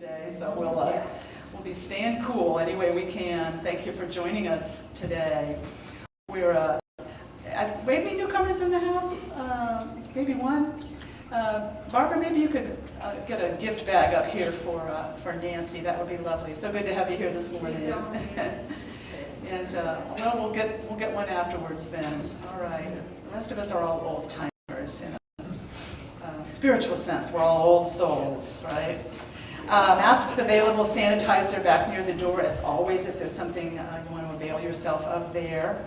today, so we'll be staying cool any way we can. Thank you for joining us today. We're maybe newcomers in the house, maybe one. Barbara, maybe you could get a gift bag up here for Nancy. That would be lovely. So good to have you here this morning. And well, we'll get one afterwards then. All right. The rest of us are all old timers in a spiritual sense. We're all old souls, right? Masks available, sanitizer back near the door as always if there's something you want to avail yourself of there.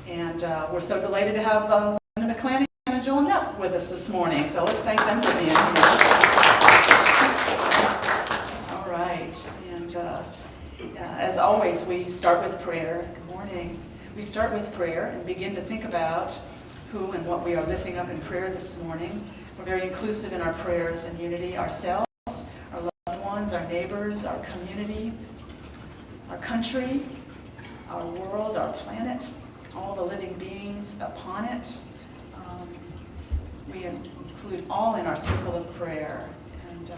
And we're so delighted to have Linda McClanny and Joel Knapp with us this morning. So let's thank them for being here. All right. And as always, we start with prayer. Good morning. We start with prayer and begin to think about who and what we are lifting up in prayer this morning. We're very inclusive in our prayers and unity, ourselves, our loved ones, our neighbors, our community, our country, our world, our planet, all the living beings upon it. We include all in our circle of prayer. And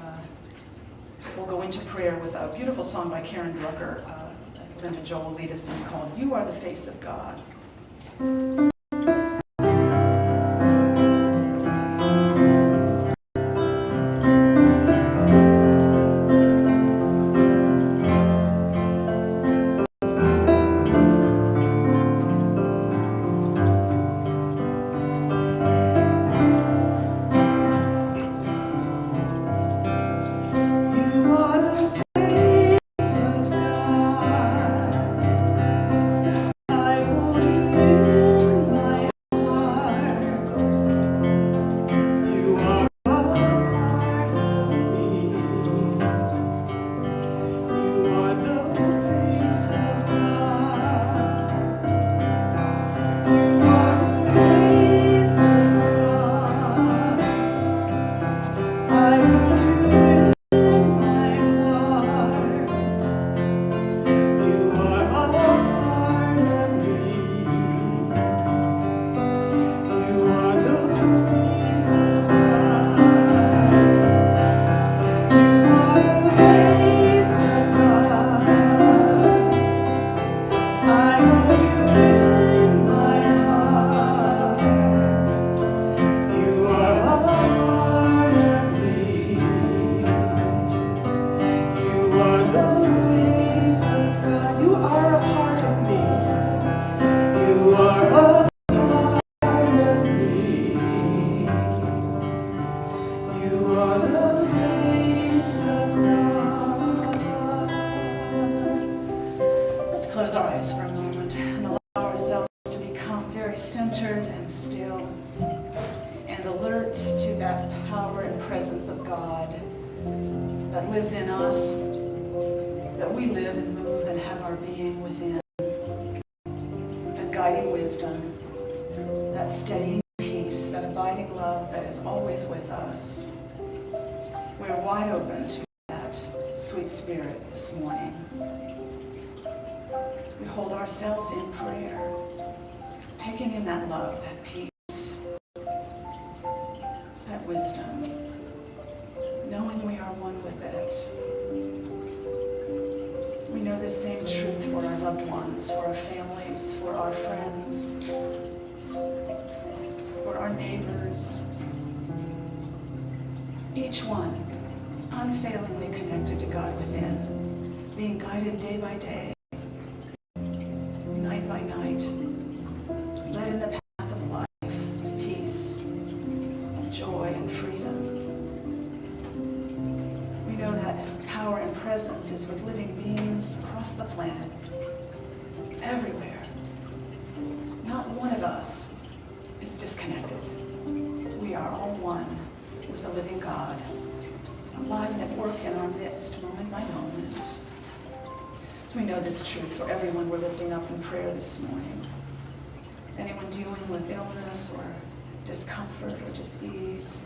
we'll go into prayer with a beautiful song by Karen Drucker that Linda Joel will lead us in called You Are the Face of God. Ourselves in prayer, taking in that love, that peace, that wisdom, knowing we are one with it. We know the same truth for our loved ones, for our families, for our friends, for our neighbors. Each one unfailingly connected to God within, being guided day by day, night by night, led in the path of life, of peace, of joy and freedom. We know that power and presence is with living beings across the planet, everywhere. Not one of us is disconnected. We are all one with the living God, alive and at work in our midst, moment by moment. So we know this truth for everyone we're lifting up in prayer this morning. Anyone dealing with illness or discomfort or dis-ease,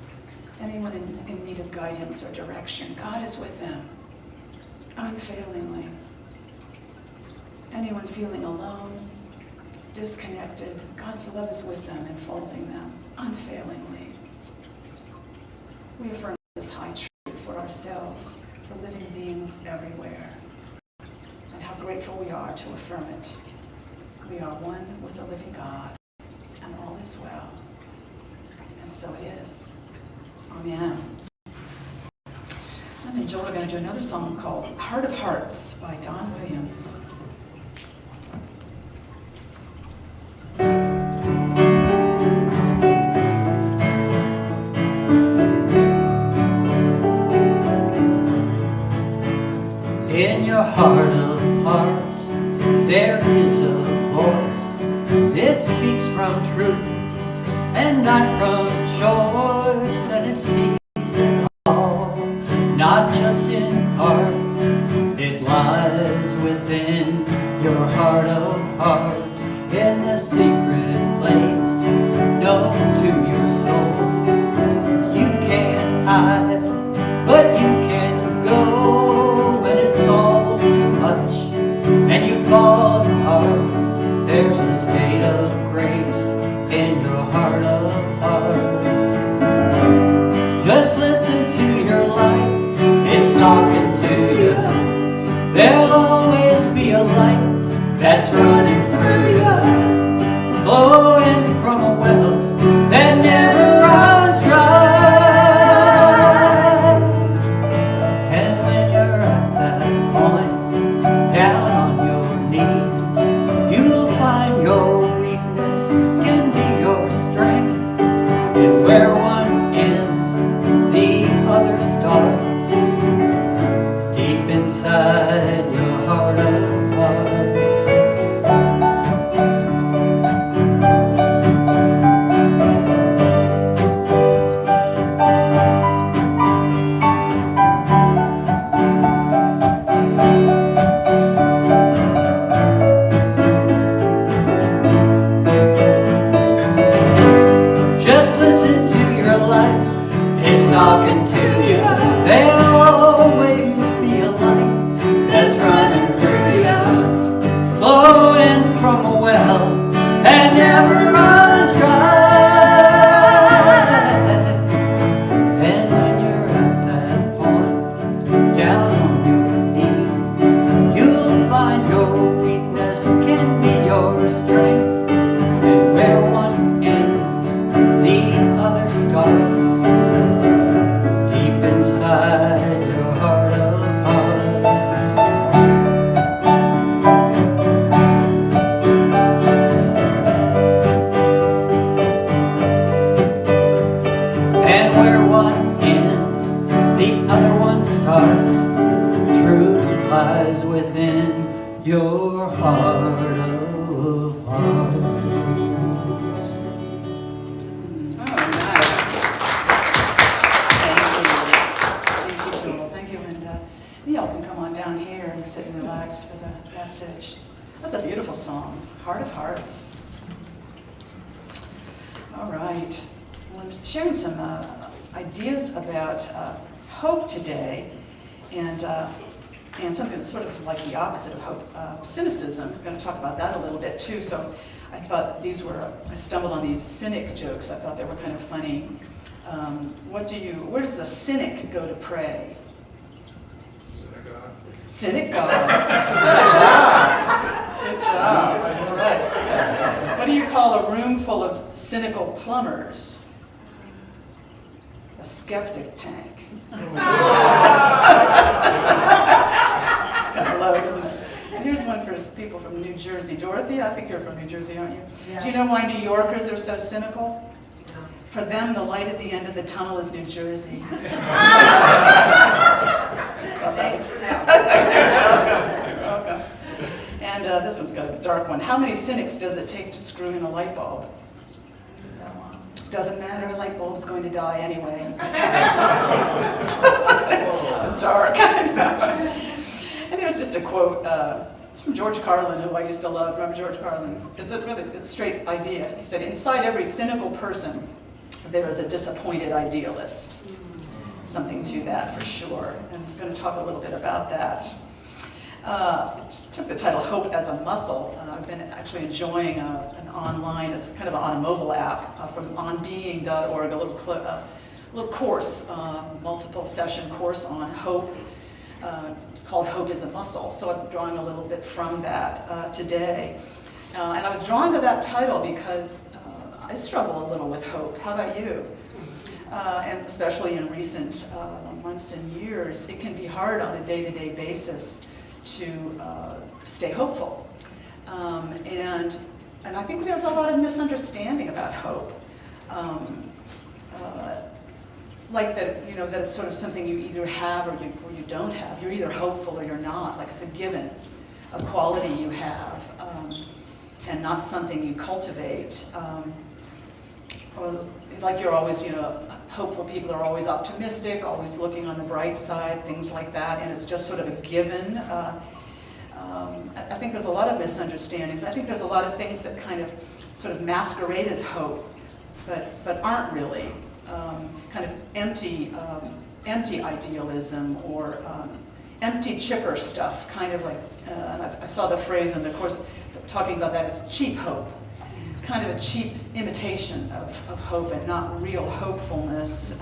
anyone in need of guidance or direction, God is with them, unfailingly. Anyone feeling alone, disconnected, God's love is with them, enfolding them, unfailingly. We affirm this high truth for ourselves, for living beings everywhere, and how grateful we are to affirm it. We are one with the living God, and all is well. And so it is. Amen. And then Joel are going to do another song called Heart of Hearts by Don Williams. In your heart of hearts, there is a voice. It speaks from truth and not from choice, and it sees it all, not just in heart. It lies within your heart of hearts, in the secret place known to your soul. You can't hide, but you can go when it's all too much and you fall apart. There's a state of grace in your heart of hearts. Just listen to your life, it's talking to you. There'll always be a light that's running through you, flowing from a well that never runs dry. And when you're at that point, down on your knees, you'll find your weakness can be your strength. And where one ends, the other starts, deep inside your heart of hearts. Just listen to your life, it's talking to you. There'll always be a light that's running through you, flowing from a well that never runs dry. And when you're at that point, down on your knees, you'll find your weakness can be your strength. And where one ends, the other starts, deep inside your heart of hearts. And where one ends, the other one starts. Truth lies within your heart of hearts. Oh, nice. Thank you, Joel. Thank you, Linda. Y'all can come on down here and sit and relax for the message. That's a beautiful song, Heart of Hearts. All right. Well, I'm sharing some ideas about hope today, and something that's sort of like the opposite of hope, cynicism. I'm going to talk about that a little bit too. So I thought I stumbled on these cynic jokes. I thought they were kind of funny. Where does the cynic go to pray? Synagogue. Good job. That's right. What do you call a room full of cynical plumbers? A skeptic tank. Kind of low, isn't it? And here's one for people from New Jersey. Dorothy, I think you're from New Jersey, aren't you? Yeah. Do you know why New Yorkers are so cynical? No. For them, the light at the end of the tunnel is New Jersey. Thanks for that. You're welcome. And this one's got a dark one. How many cynics does it take to screw in a light bulb? Doesn't matter, a light bulb's going to die anyway. Dark. And here's just a quote. It's from George Carlin, who I used to love. Remember George Carlin? It's a straight idea. He said, inside every cynical person, there is a disappointed idealist. Something to that for sure. And I'm going to talk a little bit about that. Took the title Hope as a Muscle. I've been actually enjoying an online, it's kind of on a mobile app from onbeing.org, a little course, multiple session course on hope. It's called Hope is a Muscle. So I'm drawing a little bit from that today. And I was drawn to that title because I struggle a little with hope. How about you? And especially in recent months and years, it can be hard on a day-to-day basis to stay hopeful. And I think there's a lot of misunderstanding about hope. Like that, you know, that it's sort of something you either have or you don't have. You're either hopeful or you're not. Like it's a given, a quality you have, and not something you cultivate. Or like you're always, you know, hopeful people are always optimistic, always looking on the bright side, things like that, and it's just sort of a given. I think there's a lot of misunderstandings. I think there's a lot of things that kind of sort of masquerade as hope, but aren't really. Kind of empty idealism or empty chipper stuff, kind of like, and I saw the phrase in the course talking about that as cheap hope, kind of a cheap imitation of hope and not real hopefulness.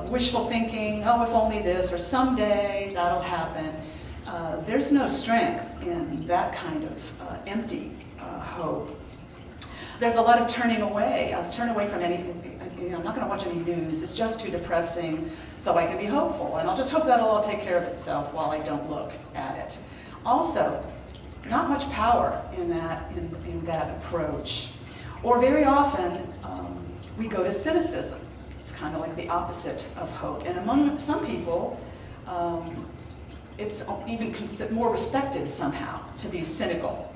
Wishful thinking, oh, if only this, or someday that'll happen. There's no strength in that kind of empty hope. There's a lot of turning away. I'll turn away from anything. You know, I'm not going to watch any news. It's just too depressing, so I can be hopeful. And I'll just hope that'll all take care of itself while I don't look at it. Also, not much power in that approach. Or very often, we go to cynicism. It's kind of like the opposite of hope. And among some people, it's even more respected somehow to be cynical.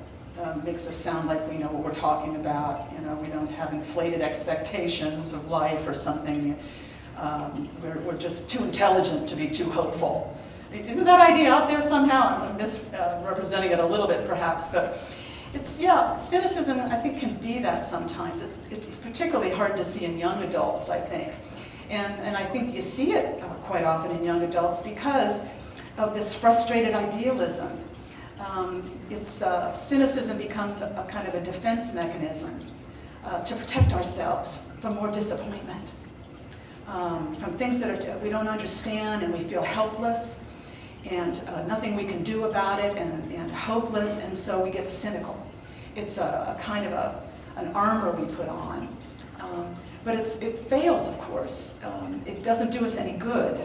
Makes us sound like we know what we're talking about. You know, we don't have inflated expectations of life or something. We're just too intelligent to be too hopeful. Isn't that idea out there somehow? I'm misrepresenting it a little bit perhaps, but it's, yeah, cynicism I think can be that sometimes. It's particularly hard to see in young adults, I think. And I think you see it quite often in young adults because of this frustrated idealism. Cynicism becomes a kind of a defense mechanism to protect ourselves from more disappointment, from things that we don't understand and we feel helpless and nothing we can do about it and hopeless, and so we get cynical. It's a kind of an armor we put on, but it fails, of course. It doesn't do us any good.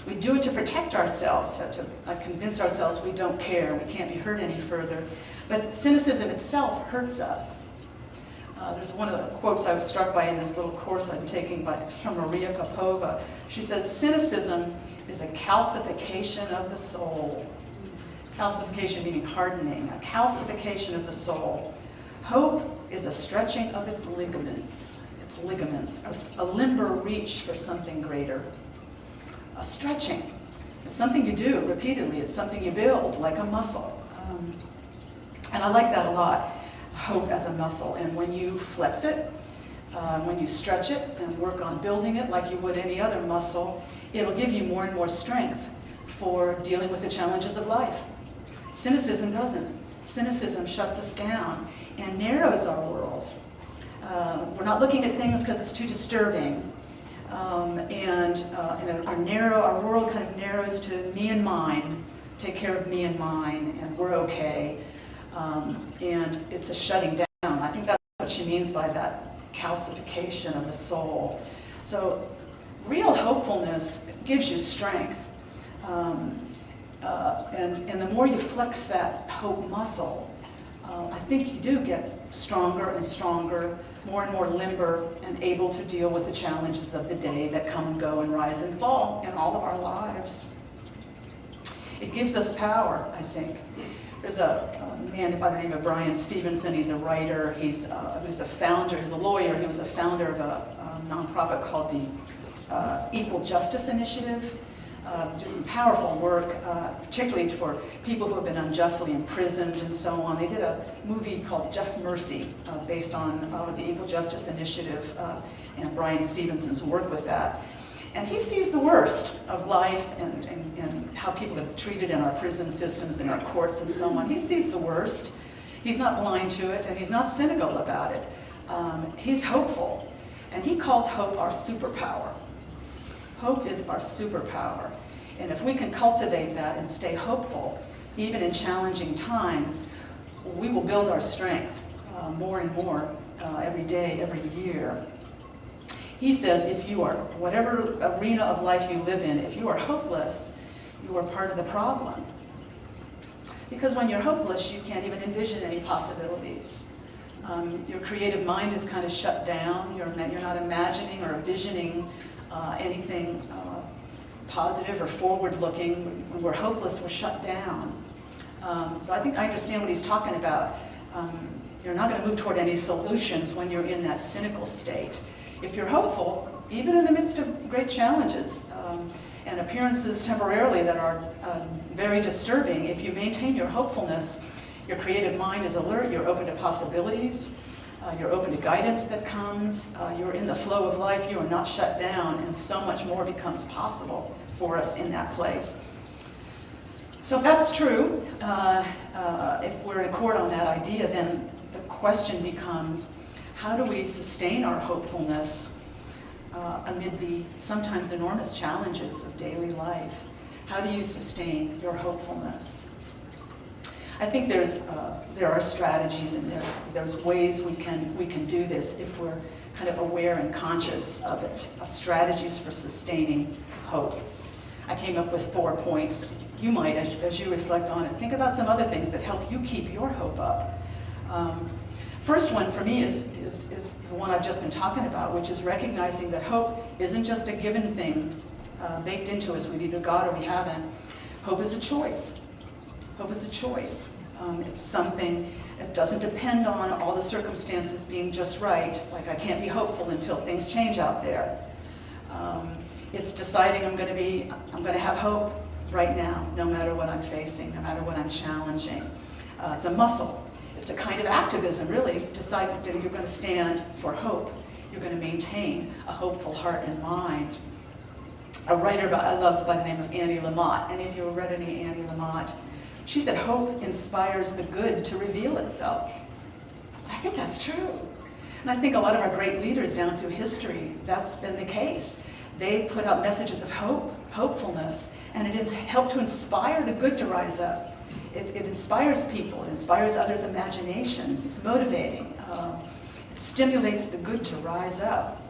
We do it to protect ourselves, to convince ourselves we don't care and we can't be hurt any further. But cynicism itself hurts us. There's one of the quotes I was struck by in this little course I'm taking from Maria Popova. She says, cynicism is a calcification of the soul. Calcification meaning hardening, a calcification of the soul. Hope is a stretching of its ligaments, a limber reach for something greater. Stretching is something you do repeatedly. It's something you build, like a muscle. And I like that a lot, hope as a muscle. And when you flex it, when you stretch it and work on building it like you would any other muscle, it'll give you more and more strength for dealing with the challenges of life. Cynicism doesn't. Cynicism shuts us down and narrows our world. We're not looking at things because it's too disturbing. Our world kind of narrows to me and mine, take care of me and mine, and we're okay. And it's a shutting down. I think that's what she means by that calcification of the soul. So real hopefulness gives you strength. And the more you flex that hope muscle, I think you do get stronger and stronger, more and more limber and able to deal with the challenges of the day that come and go and rise and fall in all of our lives. It gives us power, I think. There's a man by the name of Brian Stevenson. He's a writer. He's a founder. He's a lawyer. He was a founder of a nonprofit called the Equal Justice Initiative. Just some powerful work, particularly for people who have been unjustly imprisoned and so on. They did a movie called Just Mercy, based on the Equal Justice Initiative and Brian Stevenson's work with that. And he sees the worst of life and how people are treated in our prison systems, in our courts and so on. He sees the worst. He's not blind to it, and he's not cynical about it. He's hopeful, and he calls hope our superpower. Hope is our superpower. And if we can cultivate that and stay hopeful, even in challenging times, we will build our strength more and more every day, every year. He says if you are, whatever arena of life you live in, if you are hopeless, you are part of the problem. Because when you're hopeless, you can't even envision any possibilities. Your creative mind is kind of shut down. You're not imagining or envisioning anything positive or forward-looking. When we're hopeless, we're shut down. So I think I understand what he's talking about. You're not going to move toward any solutions when you're in that cynical state. If you're hopeful, even in the midst of great challenges and appearances temporarily that are very disturbing, if you maintain your hopefulness, your creative mind is alert, you're open to possibilities, you're open to guidance that comes, you're in the flow of life, you are not shut down, and so much more becomes possible for us in that place. So if that's true, if we're in accord on that idea, then the question becomes, how do we sustain our hopefulness amid the sometimes enormous challenges of daily life? How do you sustain your hopefulness? I think there are strategies and there's ways we can do this if we're kind of aware and conscious of it. Strategies for sustaining hope. I came up with 4 points. You might, as you reflect on it, think about some other things that help you keep your hope up. First one for me is the one I've just been talking about, which is recognizing that hope isn't just a given thing baked into us. We've either got or we haven't. Hope is a choice. Hope is a choice. It's something that doesn't depend on all the circumstances being just right. Like I can't be hopeful until things change out there. It's deciding I'm going to have hope right now, no matter what I'm facing, no matter what I'm challenging. It's a muscle. It's a kind of activism, really. Decide that you're going to stand for hope. You're going to maintain a hopeful heart and mind. A writer I love by the name of Annie Lamott. Any of you have read any Annie Lamott? She said, hope inspires the good to reveal itself. I think that's true. And I think a lot of our great leaders down through history, that's been the case. They put out messages of hope, hopefulness, and it helped to inspire the good to rise up. It inspires people, it inspires others' imaginations, it's motivating. It stimulates the good to rise up.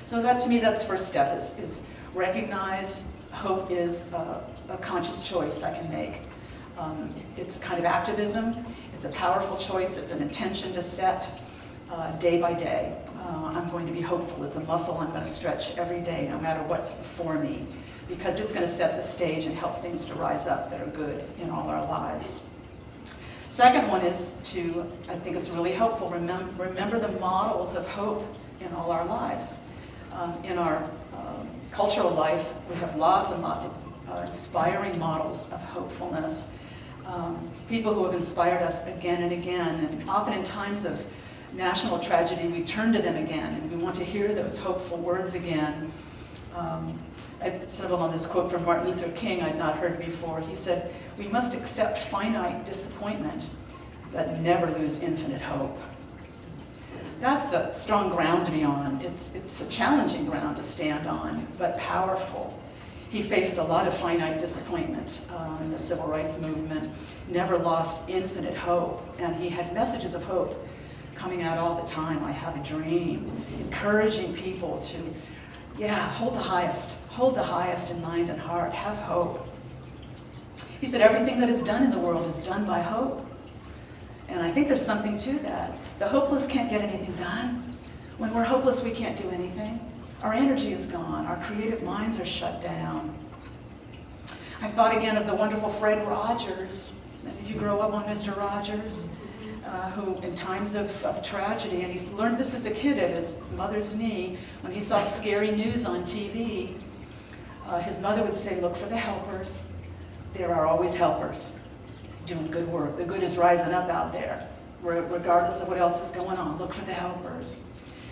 So that, to me, that's first step, is recognize hope is a conscious choice I can make. It's a kind of activism, it's a powerful choice, it's an intention to set day by day. I'm going to be hopeful. It's a muscle I'm going to stretch every day, no matter what's before me, because it's going to set the stage and help things to rise up that are good in all our lives. Second one is to, I think it's really helpful, remember the models of hope in all our lives. In our cultural life, we have lots and lots of inspiring models of hopefulness. People who have inspired us again and again, and often in times of national tragedy, we turn to them again, and we want to hear those hopeful words again. I settled on this quote from Martin Luther King I'd not heard before. He said, "We must accept finite disappointment, but never lose infinite hope." That's a strong ground to be on. It's a challenging ground to stand on, but powerful. He faced a lot of finite disappointment in the civil rights movement, never lost infinite hope, and he had messages of hope coming out all the time. I have a dream, encouraging people to, hold the highest in mind and heart, have hope. He said everything that is done in the world is done by hope. And I think there's something to that. The hopeless can't get anything done. When we're hopeless, we can't do anything. Our energy is gone. Our creative minds are shut down. I thought again of the wonderful Fred Rogers. Many of you grow up on Mr. Rogers, who in times of tragedy, and he learned this as a kid at his mother's knee, when he saw scary news on TV, his mother would say, "Look for the helpers. There are always helpers doing good work. The good is rising up out there, regardless of what else is going on. Look for the helpers."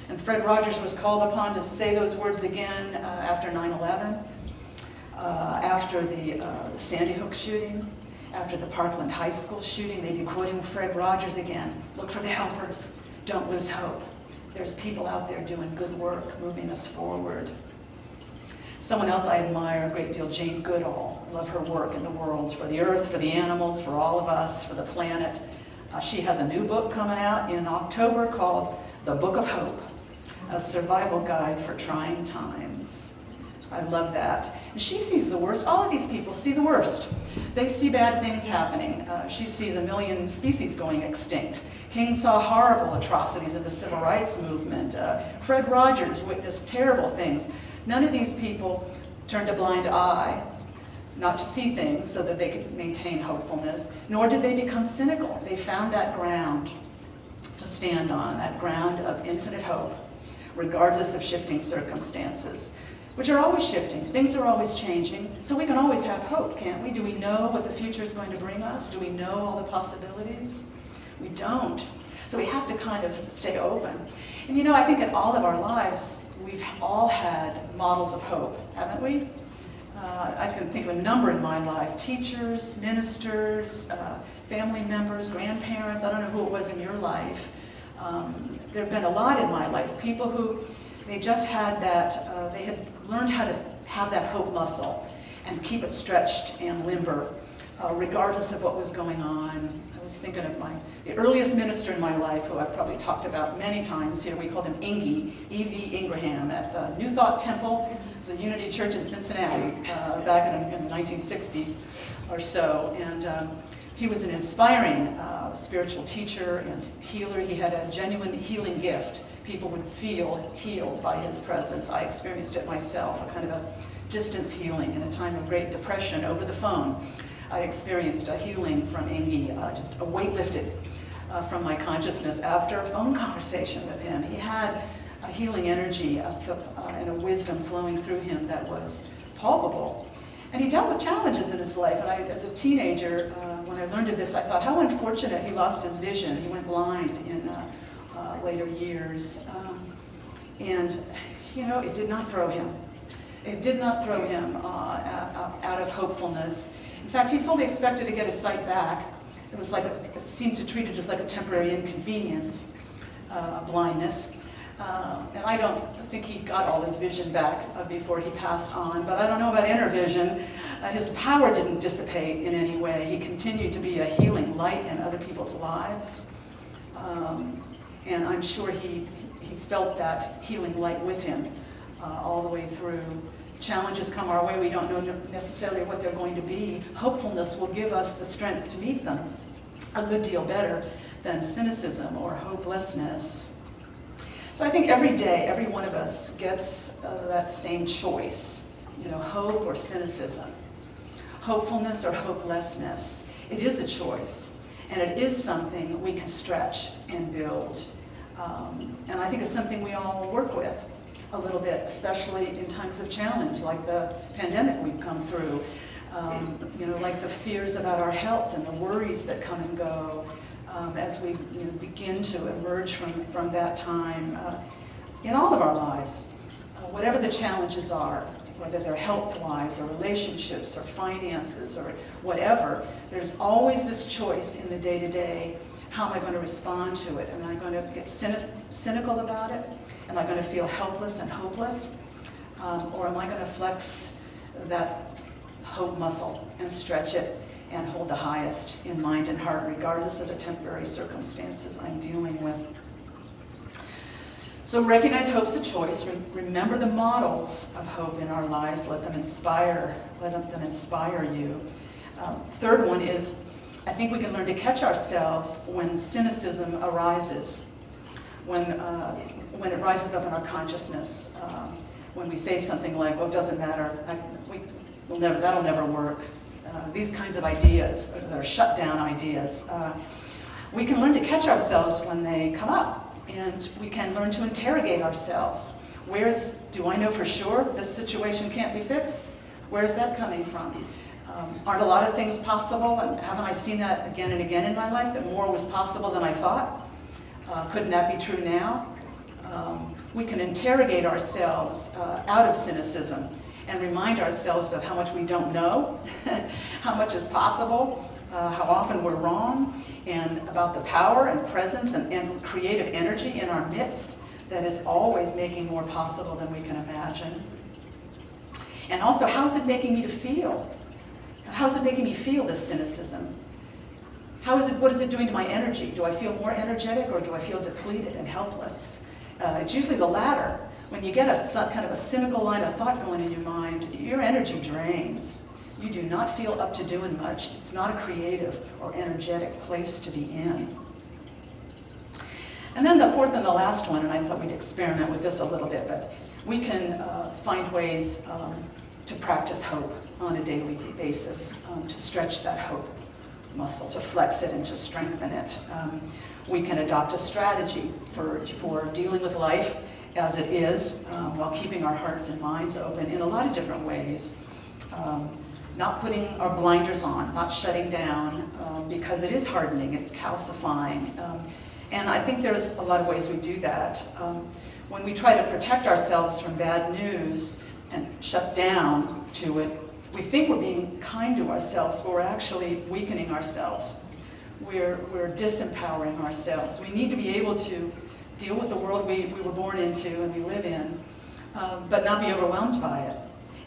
And Fred Rogers was called upon to say those words again after 9/11, after the Sandy Hook shooting, after the Parkland High School shooting. They'd be quoting Fred Rogers again. Look for the helpers. Don't lose hope. There's people out there doing good work, moving us forward. Someone else I admire a great deal, Jane Goodall. I love her work in the world, for the earth, for the animals, for all of us, for the planet. She has a new book coming out in October called The Book of Hope, a survival guide for trying times. I love that. And she sees the worst. All of these people see the worst. They see bad things happening. She sees 1 million species going extinct. King saw horrible atrocities in the civil rights movement. Fred Rogers witnessed terrible things. None of these people turned a blind eye not to see things so that they could maintain hopefulness, nor did they become cynical. They found that ground to stand on, that ground of infinite hope, regardless of shifting circumstances, which are always shifting. Things are always changing, so we can always have hope, can't we? Do we know what the future is going to bring us? Do we know all the possibilities? We don't. So we have to kind of stay open. And you know, I think in all of our lives, we've all had models of hope, haven't we? I can think of a number in my life: teachers, ministers, family members, grandparents. I don't know who it was in your life. There have been a lot in my life. People who, they just had that, they had learned how to have that hope muscle and keep it stretched and limber, regardless of what was going on. I was thinking of the earliest minister in my life, who I've probably talked about many times here. We called him Ingy, E.V. Ingraham, at the New Thought Temple. It was a Unity Church in Cincinnati back in the 1960s or so. And he was an inspiring spiritual teacher and healer. He had a genuine healing gift. People would feel healed by his presence. I experienced it myself, a kind of a distance healing in a time of Great Depression over the phone. I experienced a healing from Ingy, just a weight lifted from my consciousness after a phone conversation with him. He had a healing energy and a wisdom flowing through him that was palpable. And he dealt with challenges in his life. And as a teenager, when I learned of this, I thought how unfortunate he lost his vision. He went blind in later years. And, you know, it did not throw him. It did not throw him out of hopefulness. In fact, he fully expected to get his sight back. It was like it seemed to treat it just like a temporary inconvenience, blindness. And I don't think he got all his vision back before he passed on, but I don't know about inner vision. His power didn't dissipate in any way. He continued to be a healing light in other people's lives. And I'm sure he felt that healing light with him all the way through. Challenges come our way, we don't know necessarily what they're going to be. Hopefulness will give us the strength to meet them a good deal better than cynicism or hopelessness. So I think every day, every one of us gets that same choice, you know, hope or cynicism, hopefulness or hopelessness. It is a choice, and it is something we can stretch and build. And I think it's something we all work with a little bit, especially in times of challenge, like the pandemic we've come through, you know, like the fears about our health and the worries that come and go as we begin to emerge from that time in all of our lives. Whatever the challenges are, whether they're health-wise or relationships or finances or whatever, there's always this choice in the day-to-day. How am I going to respond to it? Am I going to get cynical about it? Am I going to feel helpless and hopeless? Or am I going to flex that hope muscle and stretch it and hold the highest in mind and heart, regardless of the temporary circumstances I'm dealing with? So recognize hope's a choice. Remember the models of hope in our lives. Let them inspire you. Third one is, I think we can learn to catch ourselves when cynicism arises, when it rises up in our consciousness, when we say something like, "Oh, it doesn't matter. That'll never work." These kinds of ideas, they're shut down ideas. We can learn to catch ourselves when they come up, and we can learn to interrogate ourselves. Do I know for sure this situation can't be fixed? Where's that coming from? Aren't a lot of things possible? And haven't I seen that again and again in my life, that more was possible than I thought? Couldn't that be true now? We can interrogate ourselves out of cynicism and remind ourselves of how much we don't know, how much is possible, how often we're wrong, and about the power and presence and creative energy in our midst that is always making more possible than we can imagine. And also, how's it making me to feel? How's it making me feel, this cynicism? What is it doing to my energy? Do I feel more energetic, or do I feel depleted and helpless? It's usually the latter. When you get kind of a cynical line of thought going in your mind, your energy drains. You do not feel up to doing much. It's not a creative or energetic place to be in. And then the fourth and the last one, and I thought we'd experiment with this a little bit, but we can find ways to practice hope on a daily basis, to stretch that hope muscle, to flex it and to strengthen it. We can adopt a strategy for dealing with life as it is, while keeping our hearts and minds open in a lot of different ways. Not putting our blinders on, not shutting down, because it is hardening, it's calcifying. And I think there's a lot of ways we do that. When we try to protect ourselves from bad news and shut down to it, we think we're being kind to ourselves, but we're actually weakening ourselves. We're disempowering ourselves. We need to be able to deal with the world we were born into and we live in, but not be overwhelmed by it.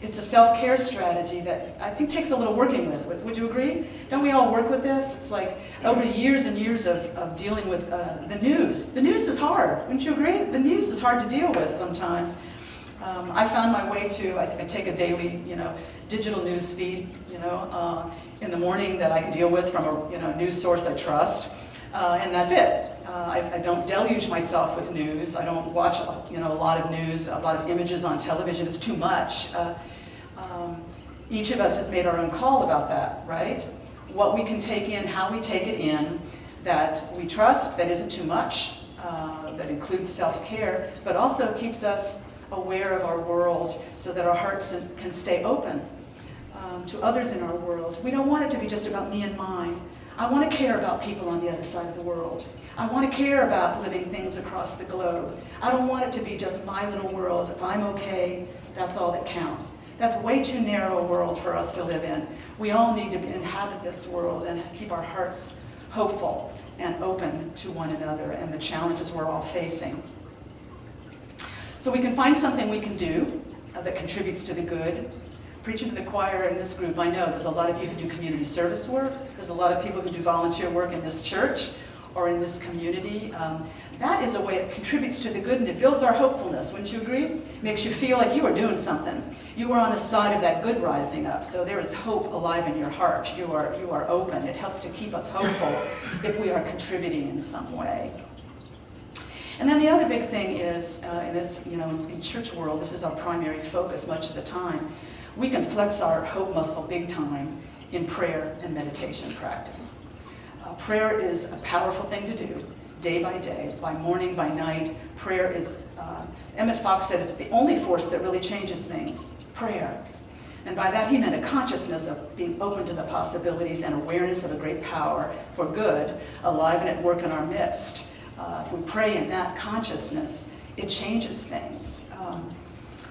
It's a self-care strategy that I think takes a little working with. Would you agree? Don't we all work with this? It's like over years and years of dealing with the news. The news is hard. Wouldn't you agree? The news is hard to deal with sometimes. I found my way to, I take a daily, digital news feed, in the morning that I can deal with from a news source I trust, and that's it. I don't deluge myself with news. I don't watch, a lot of news, a lot of images on television. It's too much. Each of us has made our own call about that, right? What we can take in, how we take it in, that we trust, that isn't too much, that includes self-care, but also keeps us aware of our world so that our hearts can stay open to others in our world. We don't want it to be just about me and mine. I want to care about people on the other side of the world. I want to care about living things across the globe. I don't want it to be just my little world. If I'm okay, that's all that counts. That's way too narrow a world for us to live in. We all need to inhabit this world and keep our hearts hopeful and open to one another and the challenges we're all facing. So we can find something we can do that contributes to the good. Preaching to the choir in this group, I know there's a lot of you who do community service work. There's a lot of people who do volunteer work in this church or in this community. That is a way it contributes to the good and it builds our hopefulness, wouldn't you agree? Makes you feel like you are doing something. You are on the side of that good rising up, so there is hope alive in your heart. You are open. It helps to keep us hopeful if we are contributing in some way. And then the other big thing is, and it's, in church world, this is our primary focus much of the time, we can flex our hope muscle big time in prayer and meditation practice. Prayer is a powerful thing to do, day by day, by morning, by night. Prayer is, Emmett Fox said, it's the only force that really changes things, prayer. And by that he meant a consciousness of being open to the possibilities and awareness of a great power for good, alive and at work in our midst. If we pray in that consciousness, it changes things.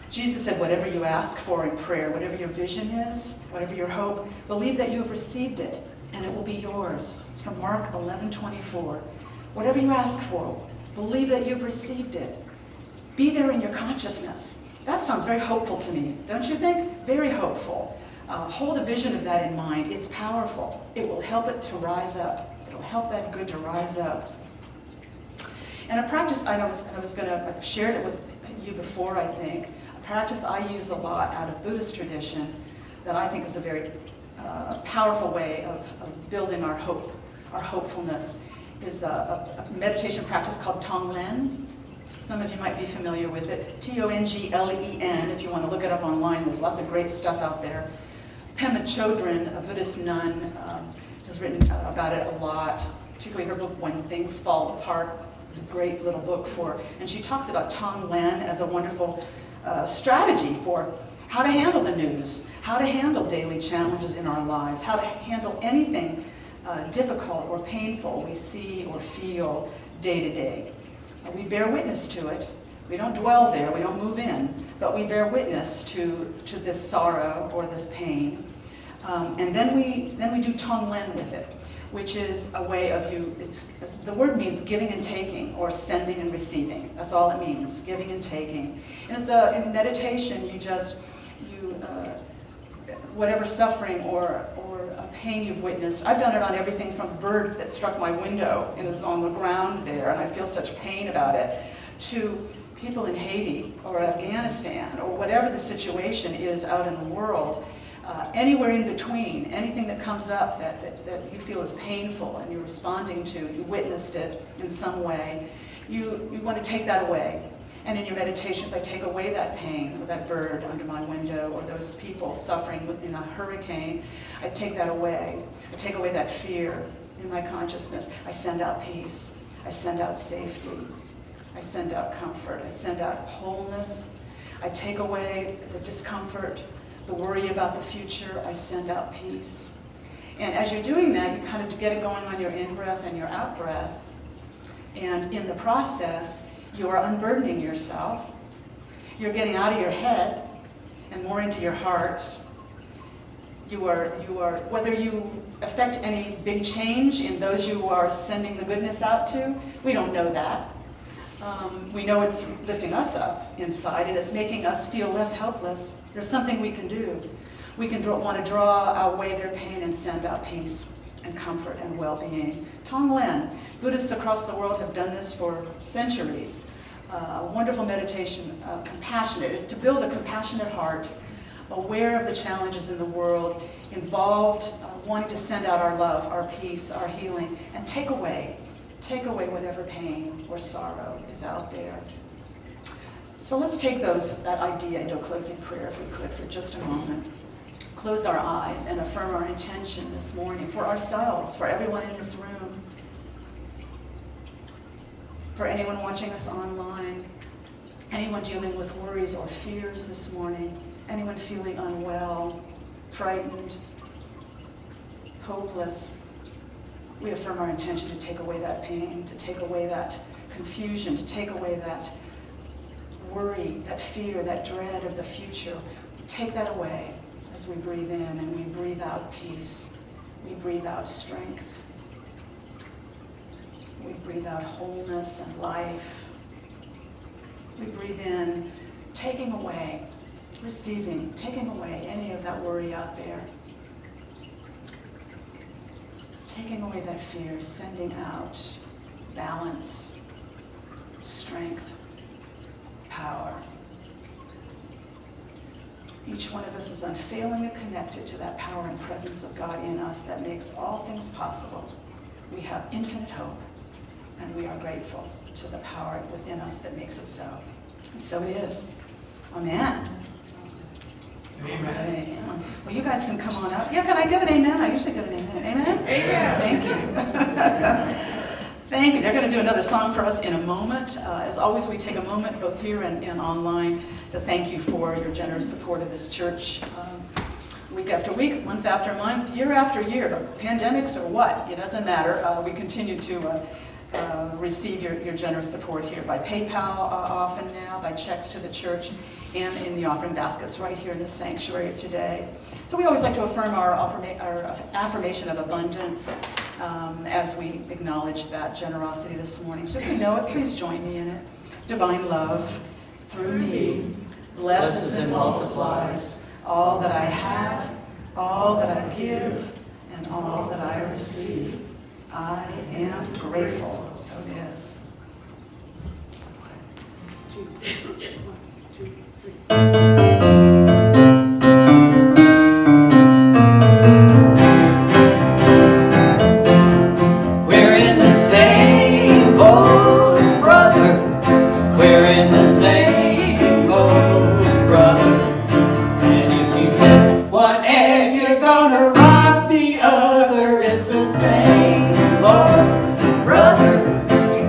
Jesus said, whatever you ask for in prayer, whatever your vision is, whatever your hope, believe that you have received it, and it will be yours. It's from Mark 11:24. Whatever you ask for, believe that you've received it. Be there in your consciousness. That sounds very hopeful to me, don't you think? Very hopeful. Hold a vision of that in mind. It's powerful. It will help it to rise up. It'll help that good to rise up. And a practice, I've shared it with you before, I think. A practice I use a lot out of Buddhist tradition that I think is a very powerful way of building our hope, our hopefulness, is a meditation practice called Tonglen. Some of you might be familiar with it. Tonglen, if you want to look it up online. There's lots of great stuff out there. Pema Chodron, a Buddhist nun, has written about it a lot, particularly her book, When Things Fall Apart. It's a great little book and she talks about Tonglen as a wonderful strategy for how to handle the news, how to handle daily challenges in our lives, how to handle anything difficult or painful we see or feel day to day. And we bear witness to it. We don't dwell there, we don't move in, but we bear witness to this sorrow or this pain. And then we do Tonglen with it, which is a way of the word means giving and taking, or sending and receiving. That's all it means, giving and taking. And it's in meditation, you whatever suffering or a pain you've witnessed. I've done it on everything from a bird that struck my window and is on the ground there, and I feel such pain about it, to people in Haiti or Afghanistan or whatever the situation is out in the world. Anywhere in between, anything that comes up that you feel is painful and you're responding to, you witnessed it in some way, you want to take that away. And in your meditations, I take away that pain, or that bird under my window, or those people suffering in a hurricane. I take that away. I take away that fear in my consciousness. I send out peace. I send out safety. I send out comfort. I send out wholeness. I take away the discomfort, the worry about the future. I send out peace. And as you're doing that, you kind of get it going on your in-breath and your out-breath. And in the process, you are unburdening yourself. You're getting out of your head and more into your heart. You are, whether you affect any big change in those you are sending the goodness out to, we don't know that. We know it's lifting us up inside and it's making us feel less helpless. There's something we can do. We can want to draw away their pain and send out peace and comfort and well-being. Tonglen, Buddhists across the world have done this for centuries. Wonderful meditation, compassionate, is to build a compassionate heart, aware of the challenges in the world, involved, wanting to send out our love, our peace, our healing, and take away whatever pain or sorrow is out there. So let's take that idea into a closing prayer, if we could, for just a moment. Close our eyes and affirm our intention this morning for ourselves, for everyone in this room, for anyone watching us online, anyone dealing with worries or fears this morning, anyone feeling unwell, frightened, hopeless. We affirm our intention to take away that pain, to take away that confusion, to take away that worry, that fear, that dread of the future. Take that away as we breathe in and we breathe out peace. We breathe out strength. We breathe out wholeness and life. We breathe in, taking away, receiving, taking away any of that worry out there. Taking away that fear, sending out balance, strength, power. Each one of us is unfailingly connected to that power and presence of God in us that makes all things possible. We have infinite hope, and we are grateful to the power within us that makes it so. And so it is. Amen. Amen. Yeah. Well, you guys can come on up. Yeah, can I give an amen? I usually give an amen. Amen? Amen. Thank you. Thank you. They're going to do another song for us in a moment. As always, we take a moment, both here and online, to thank you for your generous support of this church. Week after week, month after month, year after year, pandemics or what, it doesn't matter. We continue to receive your generous support here by PayPal often now, by checks to the church, and in the offering baskets right here in the sanctuary today. So we always like to affirm our affirmation of abundance as we acknowledge that generosity this morning. So if you know it, please join me in it. Divine love, through me, blesses and multiplies all that I have, all that I give, and all that I receive. I am grateful. So it is. 1, 2, 3. We're in the same boat, brother. We're in the same boat, brother. And if you take one egg, you're gonna rob the other. It's the same boat, brother.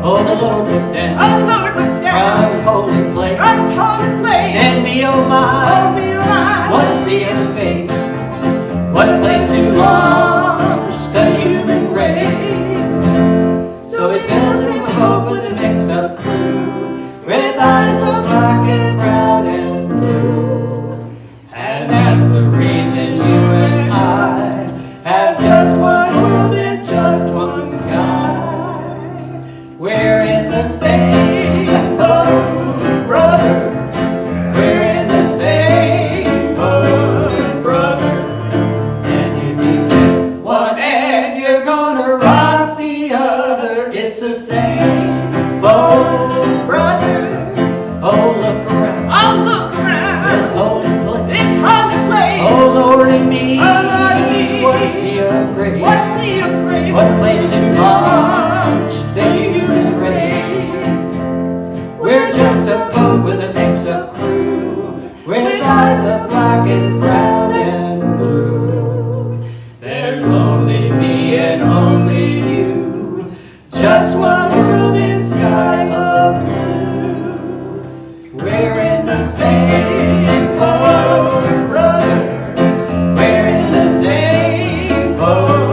Oh, the Lord looked down. Oh, Lord, look down. From his holy place. From his holy place. Send me, oh my. Oh, me alive. Want to see his face. What a place to launch the human race. So we built him a boat with a mixed up crew, with eyes of black and brown and blue. And that's the reason you and I have just one world and just one sky. We're in the same boat, brother. We're in the same boat, brother. of grace. What sea of grace? What place to launch the human race? We're just a boat with a mixed up crew, with eyes of black and brown and blue. There's only me and only you, just one world in sky of blue. We're in the same boat, brother. We're in the same boat.